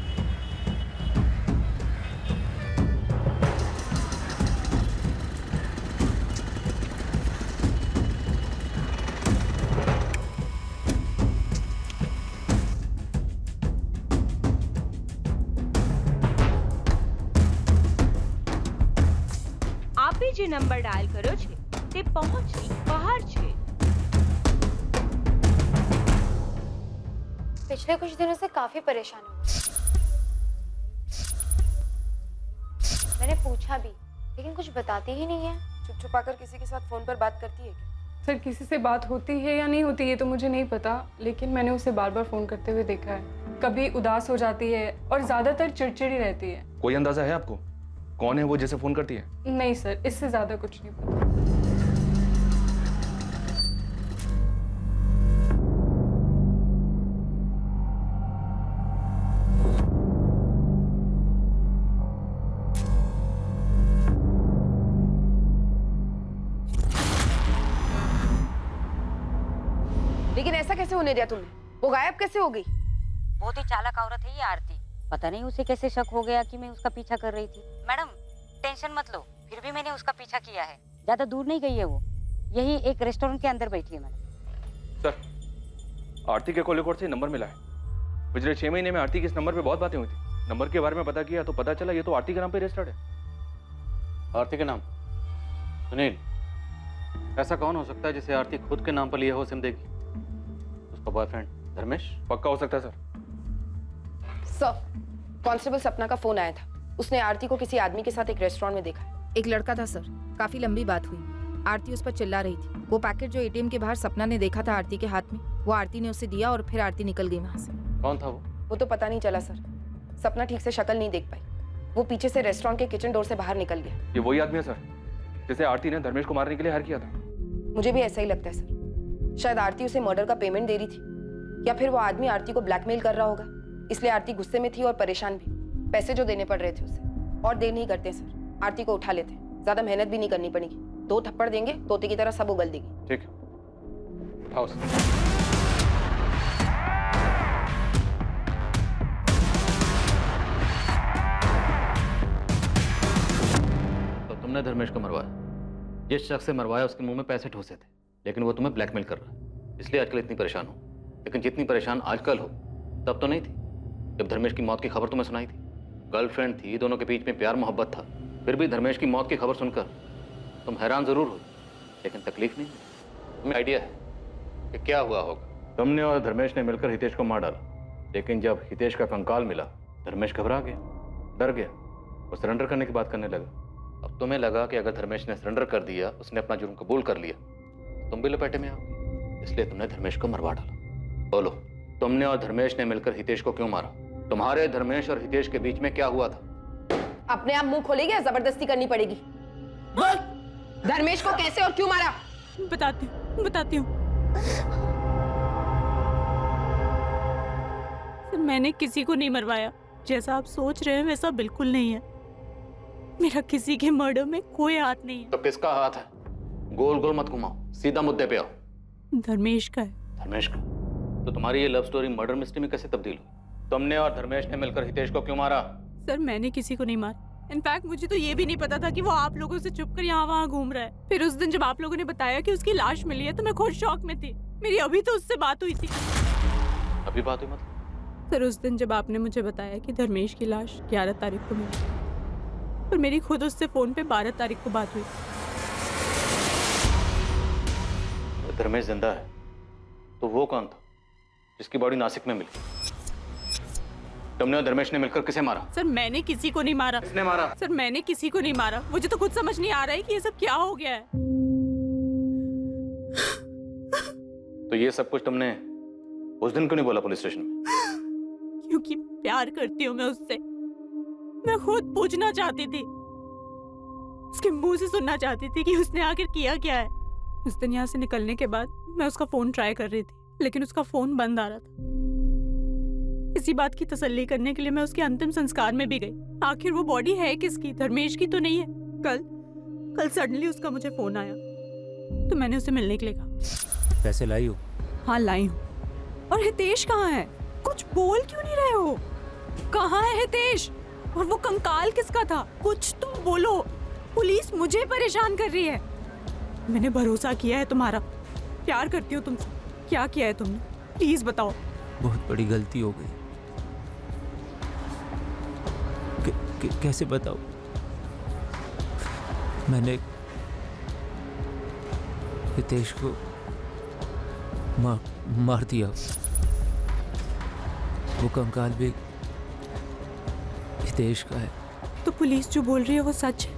આપે જે નંબર ડાયલ કર્યો છે તે પહોંચની બહાર છે। पिछले कुछ दिनों से काफी परेशान हूँ। मैंने पूछा भी, लेकिन कुछ बताती ही नहीं है। चुप छुपाकर किसी के साथ फोन पर बात करती है क्या? सर, किसी से बात होती है या नहीं होती ये तो मुझे नहीं पता, लेकिन मैंने उसे बार बार फोन करते हुए देखा है। कभी उदास हो जाती है और ज्यादातर चिड़चिड़ी रहती है। कोई अंदाजा है आपको कौन है वो जिसे फोन करती है? नहीं सर, इससे ज्यादा कुछ नहीं पता। लेकिन ऐसा कैसे होने दिया तुमने? वो गायब कैसे हो गई? बहुत ही चालाक औरत है ये आरती। पता नहीं उसे कैसे शक हो गया कि मैं उसका पीछा कर रही थी। मैडम टेंशन मत लो, फिर भी मैंने उसका पीछा किया है। ज्यादा दूर नहीं गई है वो, यही एक रेस्टोरेंट के अंदर बैठी है मैडम। सर, आरती के कॉल रिकॉर्ड से नंबर मिला है। पिछले 6 महीने में आरती की इस नंबर पे बहुत बातें हुई थी। नंबर के बारे में पता किया तो पता चला ये तो आरती के नाम पे रजिस्टर्ड है। आरती के नाम? सुनील, ऐसा कौन हो सकता है जिसे आरती खुद के नाम पर लिया हो सिम देगी? उसका बॉयफ्रेंड धर्मेश? पक्का हो सकता है सर। सर, कांस्टेबल सपना का फोन आया था। उसने आरती को किसी आदमी के साथ एक रेस्टोरेंट में देखा। एक लड़का था सर, काफी लंबी बात हुई। आरती उस पर चिल्ला रही थी। वो पैकेट जो एटीएम के बाहर सपना ने देखा था आरती के हाथ में, वो आरती ने उसे दिया और फिर आरती निकल गई वहां से। कौन था वो? वो तो पता नहीं चला सर। सपना ठीक से शक्ल नहीं देख पाई। वो पीछे से रेस्टोरेंट के किचन डोर से बाहर निकल गया। ये वही आदमी है सर जिसे आरती ने धर्मेश को मारने के लिए हायर किया था। मुझे भी ऐसा ही लगता है सर। शायद आरती उसे मर्डर का पेमेंट दे रही थी या फिर वो आदमी आरती को ब्लैकमेल कर रहा होगा, इसलिए आरती गुस्से में थी और परेशान भी। पैसे जो देने पड़ रहे थे उसे। और देर नहीं करते सर, आरती को उठा लेते, ज्यादा मेहनत भी नहीं करनी पड़ेगी। 2 थप्पड़ देंगे, तोते की तरह सब उगल देगी। ठीक है, उठाओ सर। तो तुमने धर्मेश को मरवाया। जिस शख्स से मरवाया उसके मुंह में पैसे ठोसे थे, लेकिन वो तुम्हें ब्लैकमेल कर रहा है, इसलिए आजकल इतनी परेशान हो। लेकिन जितनी परेशान आजकल हो तब तो नहीं थी जब धर्मेश की मौत की खबर तुम्हें सुनाई थी। गर्लफ्रेंड थी, दोनों के बीच में प्यार मोहब्बत था, फिर भी धर्मेश की मौत की खबर सुनकर तुम हैरान जरूर हो, लेकिन तकलीफ नहीं। तुम्हें आइडिया है कि क्या हुआ होगा? तुमने और धर्मेश ने मिलकर हितेश को मार डाला, लेकिन जब हितेश का कंकाल मिला धर्मेश घबरा गया, डर गया और सरेंडर करने की बात करने लगा। अब तुम्हें लगा कि अगर धर्मेश ने सरेंडर कर दिया, उसने अपना जुर्म कबूल कर लिया, तो तुम भी लपेटे में आओगे, इसलिए तुमने धर्मेश को मरवा डाला। बोलो, तुमने और धर्मेश ने मिलकर हितेश को क्यों मारा? तुम्हारे धर्मेश और हितेश के बीच में क्या हुआ था? अपने आप मुंह खोलेगी या जबरदस्ती करनी पड़ेगी? बोल, धर्मेश को कैसे और क्यों मारा? बताती हूँ। मैंने किसी को नहीं मरवाया। जैसा आप सोच रहे हैं वैसा बिल्कुल नहीं है। मेरा किसी के मर्डर में कोई हाथ नहीं है। तो किसका हाथ है? गोल गोल मत घुमाओ, सीधा मुद्दे पे आओ। धर्मेश का है। धर्मेश का? तो तुम्हारी ये लव स्टोरी मर्डर मिस्ट्री में कैसे तब्दील हुई? तुमने और धर्मेश ने मिलकर हितेश को क्यों मारा? सर, मैंने किसी को नहीं मारा। इनफैक्ट मुझे तो ये भी नहीं पता था कि वो आप लोगों से छुपकर यहाँ वहाँ घूम रहा है। फिर उस दिन जब आप लोगों ने बताया कि उसकी लाश मिली है तो मैं खुद शॉक में थी। मेरी अभी तो उससे बात हुई थी। अभी बात हुई मतलब? सर, उस दिन जब आपने मुझे बताया कि धर्मेश की लाश 11 तारीख को मिली, और मेरी खुद उससे फोन पे 12 तारीख को बात हुई। धर्मेश जिंदा है तो वो कौन था जिसकी बॉडी नासिक में मिली? तुमने और धर्मेश ने मिलकर किसे मारा? सर, मैंने किसी को नहीं मारा। किसने मारा? सर, मैंने किसी को नहीं मारा। मुझे तो खुद समझ नहीं आ रहा है कि ये सब क्या हो गया है। तो ये सब कुछ तुमने उस दिन क्यों नहीं बोला पुलिस स्टेशन में? क्योंकि प्यार करती हूँ मैं उससे। मैं खुद पूछना चाहती थी, उसके मुंह से सुनना चाहती थी कि उसने आखिर किया क्या है। उस दिन यहाँ से निकलने के बाद मैं उसका फोन ट्राई कर रही थी, लेकिन उसका फोन बंद आ रहा था। इसी बात की तसल्ली करने के लिए मैं उसके अंतिम संस्कार में भी गई। आखिर वो बॉडी है किसकी? धर्मेश की तो नहीं है। कल सडनली उसका मुझे फोन आया तो मैंने उसे मिलने के लिए कहा। पैसे लाई हो? हाँ, लाई हूँ। और हितेश कहाँ है? कुछ बोल क्यों नहीं रहे हो? कहाँ है हितेश? और वो कंकाल किसका था? कुछ तो बोलो। पुलिस मुझे परेशान कर रही है। मैंने भरोसा किया है तुम्हारा, प्यार करती हूँ तुमसे। क्या किया है तुमने? प्लीज बताओ। बहुत बड़ी गलती हो गई। कैसे बताओ? मैंने हितेश को मार दिया। वो कंकाल भी हितेश का है। तो पुलिस जो बोल रही है वो सच है?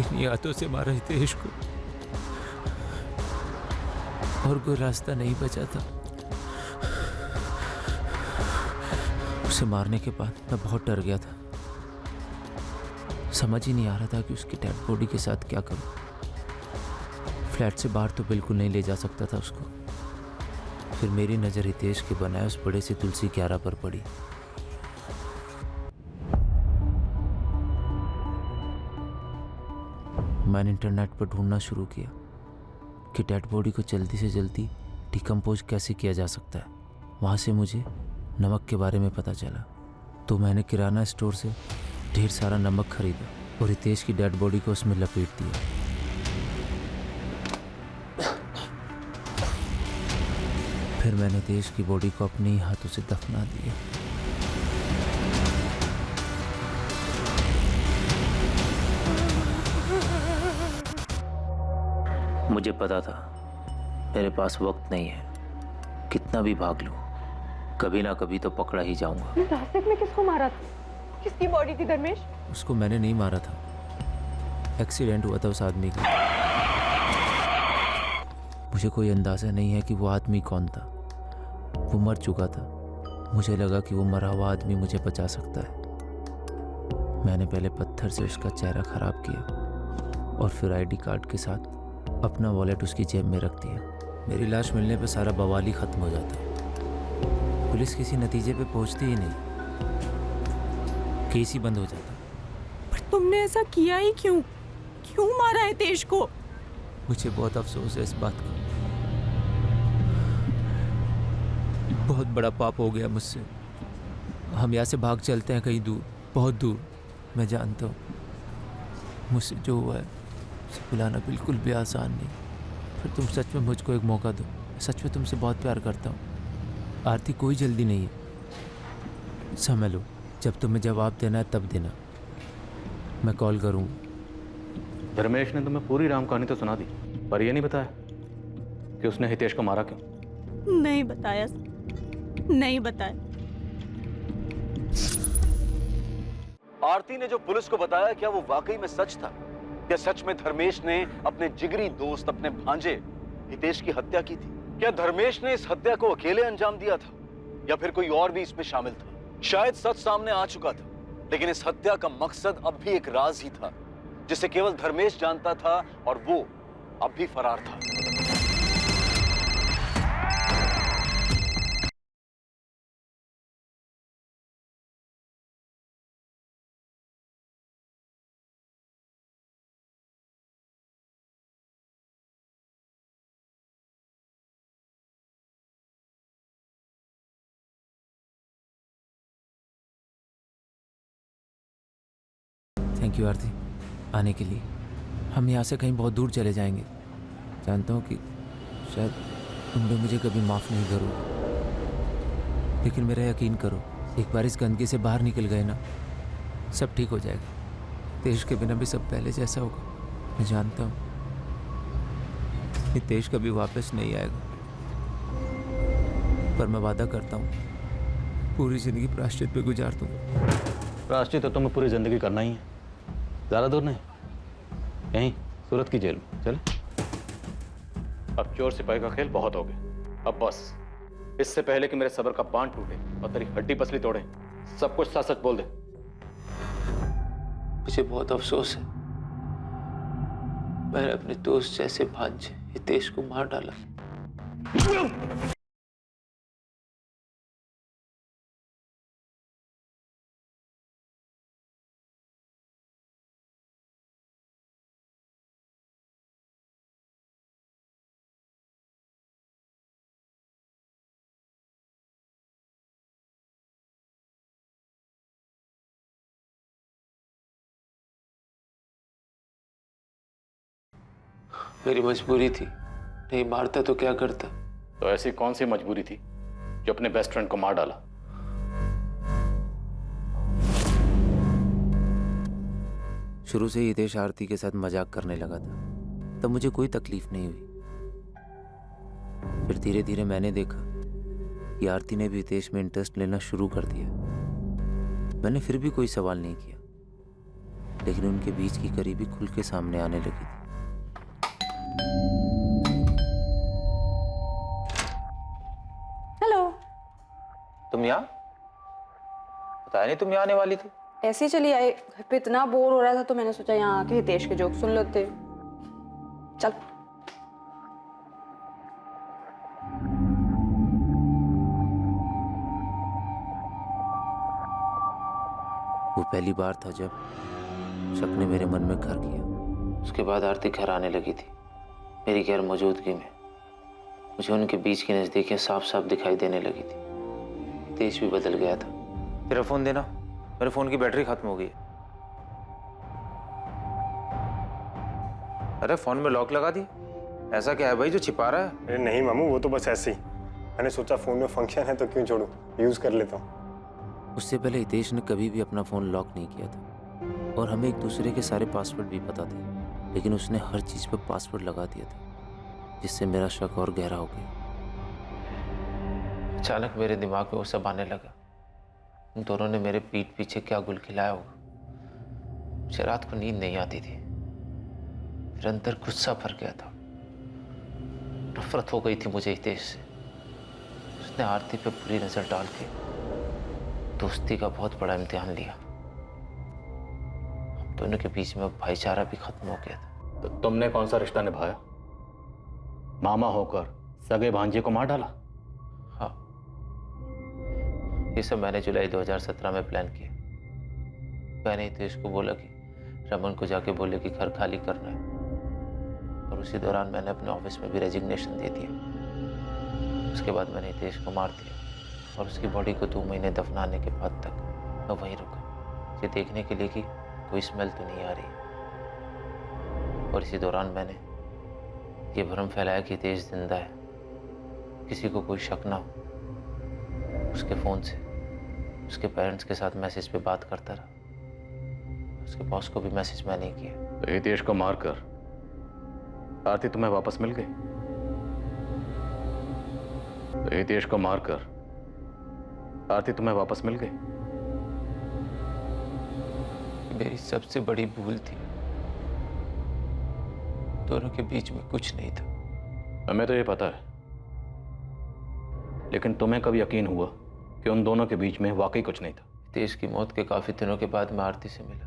इन्हीं हाथों से मारा हितेश को, और कोई रास्ता नहीं बचा था। उसे मारने के बाद मैं बहुत डर गया था। समझ ही नहीं आ रहा था कि उसकी डेड बॉडी के साथ क्या करूं। फ्लैट से बाहर तो बिल्कुल नहीं ले जा सकता था उसको। फिर मेरी नज़र हितेश के बनाए उस बड़े से तुलसी क्यारा पर पड़ी। मैंने इंटरनेट पर ढूंढना शुरू किया कि डेड बॉडी को जल्दी से जल्दी डिकम्पोज कैसे किया जा सकता है। वहाँ से मुझे नमक के बारे में पता चला, तो मैंने किराना स्टोर से ढेर सारा नमक खरीदा और हितेश की डेड बॉडी को उसमें लपेट दिया। फिर मैंने हितेश की बॉडी को अपने ही हाथों से दफना दिया। मुझे पता था मेरे पास वक्त नहीं है, कितना भी भाग लूं कभी ना कभी तो पकड़ा ही जाऊंगा। नासिक में किसको मारा था? किसकी बॉडी थी धर्मेश? उसको मैंने नहीं मारा था, एक्सीडेंट हुआ था उस आदमी का। मुझे कोई अंदाजा नहीं है कि वो आदमी कौन था। वो मर चुका था। मुझे लगा कि वो मरा हुआ आदमी मुझे बचा सकता है। मैंने पहले पत्थर से उसका चेहरा खराब किया और फिर आईडी कार्ड के साथ अपना वॉलेट उसकी जेब में रख दिया। मेरी लाश मिलने पे सारा बवाल ही खत्म हो जाता। पुलिस किसी नतीजे पे पहुंचती ही नहीं, केस ही बंद हो जाता। पर तुमने ऐसा किया ही क्यों? क्यों मारा हितेश को? मुझे बहुत अफसोस है इस बात का। बहुत बड़ा पाप हो गया मुझसे। हम यहाँ से भाग चलते हैं कहीं दूर, बहुत दूर। मैं जानता हूँ मुझसे जो हुआ है उसे भुलाना बिल्कुल भी आसान नहीं। फिर तुम सच में मुझको एक मौका दो। मैं सच में तुमसे बहुत प्यार करता हूँ। आरती, कोई जल्दी नहीं है, समझ लो। जब तुम्हें जवाब देना है तब देना, मैं कॉल करूँगा। धर्मेश ने तुम्हें पूरी राम कहानी तो सुना दी, पर यह नहीं बताया कि उसने हितेश को मारा क्यों। नहीं बताया, नहीं बताया। आरती ने जो पुलिस को बताया, क्या वो वाकई में सच था? क्या सच में धर्मेश ने अपने जिगरी दोस्त, अपने भांजे हितेश की हत्या की थी? क्या धर्मेश ने इस हत्या को अकेले अंजाम दिया था, या फिर कोई और भी इसमें शामिल था? शायद सच सामने आ चुका था, लेकिन इस हत्या का मकसद अब भी एक राज ही था, जिसे केवल धर्मेश जानता था, और वो अब भी फरार था। थैंक यू आरती आने के लिए। हम यहाँ से कहीं बहुत दूर चले जाएंगे। जानता हूँ कि शायद तुम भी मुझे कभी माफ़ नहीं करोगे, लेकिन मेरा यकीन करो, एक बार इस गंदगी से बाहर निकल गए ना, सब ठीक हो जाएगा। देश के बिना भी सब पहले जैसा होगा। मैं जानता हूँ देश कभी वापस नहीं आएगा, पर मैं वादा करता हूँ पूरी जिंदगी प्रायश्चित पे गुजार दूंगा। प्रायश्चित तो तुम्हें पूरी जिंदगी करना ही है, ज़्यादा दूर नहीं, यहीं सूरत की जेल में। चले, अब चोर सिपाही का खेल बहुत हो गया। अब बस, इससे पहले कि मेरे सब्र का बांध टूटे और तेरी हड्डी पसली तोड़े, सब कुछ सच सच बोल दे। मुझे बहुत अफसोस है, मैंने अपने दोस्त जैसे भांजे हितेश को मार डाला। मेरी मजबूरी थी, नहीं मारता तो क्या करता। तो ऐसी कौन सी मजबूरी थी जो अपने बेस्ट फ्रेंड को मार डाला? शुरू से ही हितेश आरती के साथ मजाक करने लगा था, तब मुझे कोई तकलीफ नहीं हुई। फिर धीरे धीरे मैंने देखा कि आरती ने भी हितेश में इंटरेस्ट लेना शुरू कर दिया। मैंने फिर भी कोई सवाल नहीं किया, लेकिन उनके बीच की करीबी खुल के सामने आने लगी थी। हेलो। तुम यहाँ? बताया नहीं तुम यहाँ आने वाली थी। ऐसे ही चली आई, घर पे इतना बोर हो रहा था तो मैंने सोचा यहाँ आके हितेश के जोक सुन लेते। चल। वो पहली बार था जब शक ने मेरे मन में घर किया। उसके बाद आरती घर आने लगी थी मेरी गैर मौजूदगी में। मुझे उनके बीच की नजदीकियां साफ साफ दिखाई देने लगी थी। हितेश भी बदल गया था। तेरा फोन देना, मेरे फोन की बैटरी खत्म हो गई। अरे फोन में लॉक लगा दी, ऐसा क्या है भाई जो छिपा रहा है? अरे नहीं मामू, वो तो बस ऐसे ही। मैंने सोचा फोन में फंक्शन है तो क्यों छोड़ूं, यूज कर लेता हूँ। उससे पहले हितेश ने कभी भी अपना फोन लॉक नहीं किया था और हमें एक दूसरे के सारे पासवर्ड भी पता थे, लेकिन उसने हर चीज पर पासवर्ड लगा दिया था, जिससे मेरा शक और गहरा हो गया। अचानक मेरे दिमाग में वो सब आने लगा। उन दोनों ने मेरे पीठ पीछे क्या गुल खिलाया होगा। मुझे रात को नींद नहीं आती थी। फिर अंदर गुस्सा भर गया था, नफरत हो गई थी मुझे हितेश से। उसने आरती पे बुरी नजर डाल के दोस्ती का बहुत बड़ा इम्तिहान लिया। हम दोनों के बीच में भाईचारा भी खत्म हो गया था। तो तुमने कौन सा रिश्ता निभाया? मामा होकर सगे भांजे को मार डाला? हाँ, ये सब मैंने जुलाई 2017 में प्लान किया। मैंने हितेश को बोला कि रमन को जाके बोले कि घर खाली करना है, और उसी दौरान मैंने अपने ऑफिस में भी रेजिग्नेशन दे दिया। उसके बाद मैंने हितेश को मार दिया और उसकी बॉडी को 2 महीने दफनाने के बाद तक मैं वहीं रुका, ये देखने के लिए कि कोई स्मेल तो नहीं आ रही। और इसी दौरान मैंने ये भ्रम फैलाया कि हितेश जिंदा है, किसी को कोई शक ना हो। उसके फ़ोन से उसके पेरेंट्स के साथ मैसेज पे बात करता रहा। उसके बॉस को भी मैसेज मैंने ही किया। तो हितेश को मारकर आरती तुम्हें वापस मिल गई? तो हितेश को मारकर आरती तुम्हें वापस मिल गई? मेरी सबसे बड़ी भूल थी, दोनों के बीच में कुछ नहीं था। हमें तो ये पता है, लेकिन तुम्हें कब यकीन हुआ कि उन दोनों के बीच में वाकई कुछ नहीं था? हितेश की मौत के काफी दिनों के बाद मैं आरती से मिला।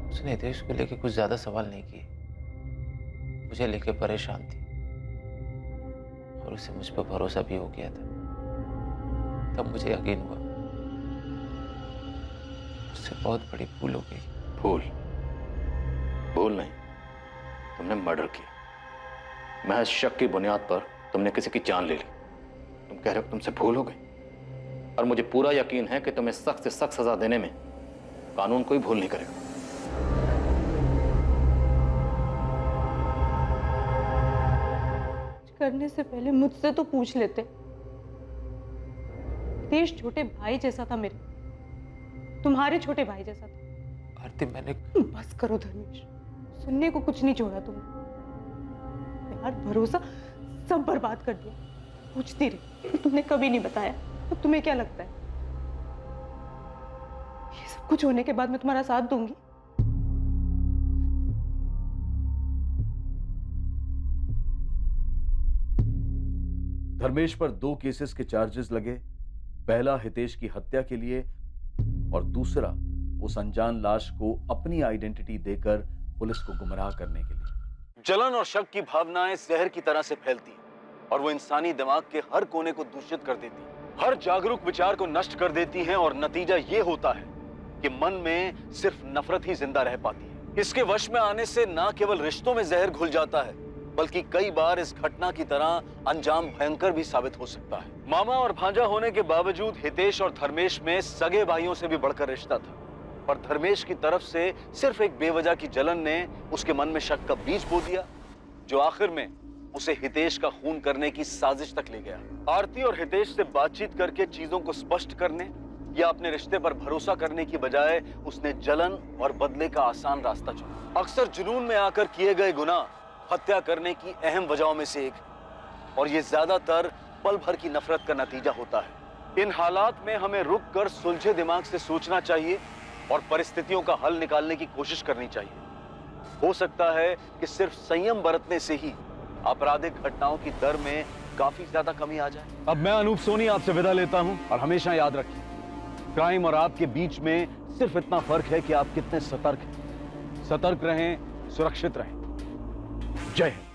उसने हितेश को लेके कुछ ज्यादा सवाल नहीं किए, मुझे लेके परेशान थी, और उसे मुझ पर भरोसा भी हो गया था। तब मुझे यकीन हुआ उससे बहुत बड़ी भूल हो गई। भूल? भूल नहीं, तुमने मर्डर किया। महज शक की बुनियाद पर तुमने किसी की जान ले ली। तुम कह रहे हो तुमसे भूल हो गई, और मुझे पूरा यकीन है कि तुम्हें सख्त से सख्त सजा देने में कानून कोई भूल नहीं करेगा। करने से पहले मुझसे तो पूछ लेते। हितेश छोटे भाई जैसा था मेरे, तुम्हारे छोटे भाई जैसा था। आरती मैंने बस करो धर्मेश, सुनने को कुछ नहीं छोड़ा तुमने। प्यार, भरोसा सब बर्बाद कर दिया। पूछती रही, तुमने कभी नहीं बताया। अब तुम्हें क्या लगता है ये सब कुछ होने के बाद मैं तुम्हारा साथ दूंगी? धर्मेश पर 2 केसेस के चार्जेस लगे। पहला हितेश की हत्या के लिए, और दूसरा उस अनजान लाश को अपनी आइडेंटिटी देकर पुलिस को गुमराह करने के लिए। जलन और शक की भावनाएं जहर की तरह से फैलती हैं और वो इंसानी दिमाग के हर कोने को दूषित कर देती हैं, हर जागरूक विचार को नष्ट कर देती हैं, और नतीजा ये होता है कि मन में सिर्फ नफरत ही जिंदा रह पाती है। इसके वश में आने से ना केवल रिश्तों में जहर घुल जाता है, बल्कि कई बार इस घटना की तरह अंजाम भयंकर भी साबित हो सकता है। मामा और भांजा होने के बावजूद हितेश और धर्मेश में सगे भाइयों से भी बढ़कर रिश्ता था, और धर्मेश की तरफ से सिर्फ एक बेवजह की जलन ने उसके मन में शक का बीज बो दिया, जो आखिर में उसे हितेश का खून करने की साजिश तक ले गया। आरती और हितेश से बातचीत करके चीजों को स्पष्ट करने या अपने रिश्ते पर भरोसा करने की बजाय उसने जलन और बदले का आसान रास्ता चुना। अक्सर जुनून में आकर किए गए गुनाह हत्या करने की अहम वजहों में से एक, और ये ज्यादातर पल भर की नफरत का नतीजा होता है। इन हालात में हमें रुककर सुलझे दिमाग से सोचना चाहिए और परिस्थितियों का हल निकालने की कोशिश करनी चाहिए। हो सकता है कि सिर्फ संयम बरतने से ही आपराधिक घटनाओं की दर में काफी ज्यादा कमी आ जाए। अब मैं अनूप सोनी आपसे विदा लेता हूं, और हमेशा याद रखिए, क्राइम और आपके बीच में सिर्फ इतना फर्क है कि आप कितने सतर्क हैं। सतर्क रहें, सुरक्षित रहें। जय हिंद।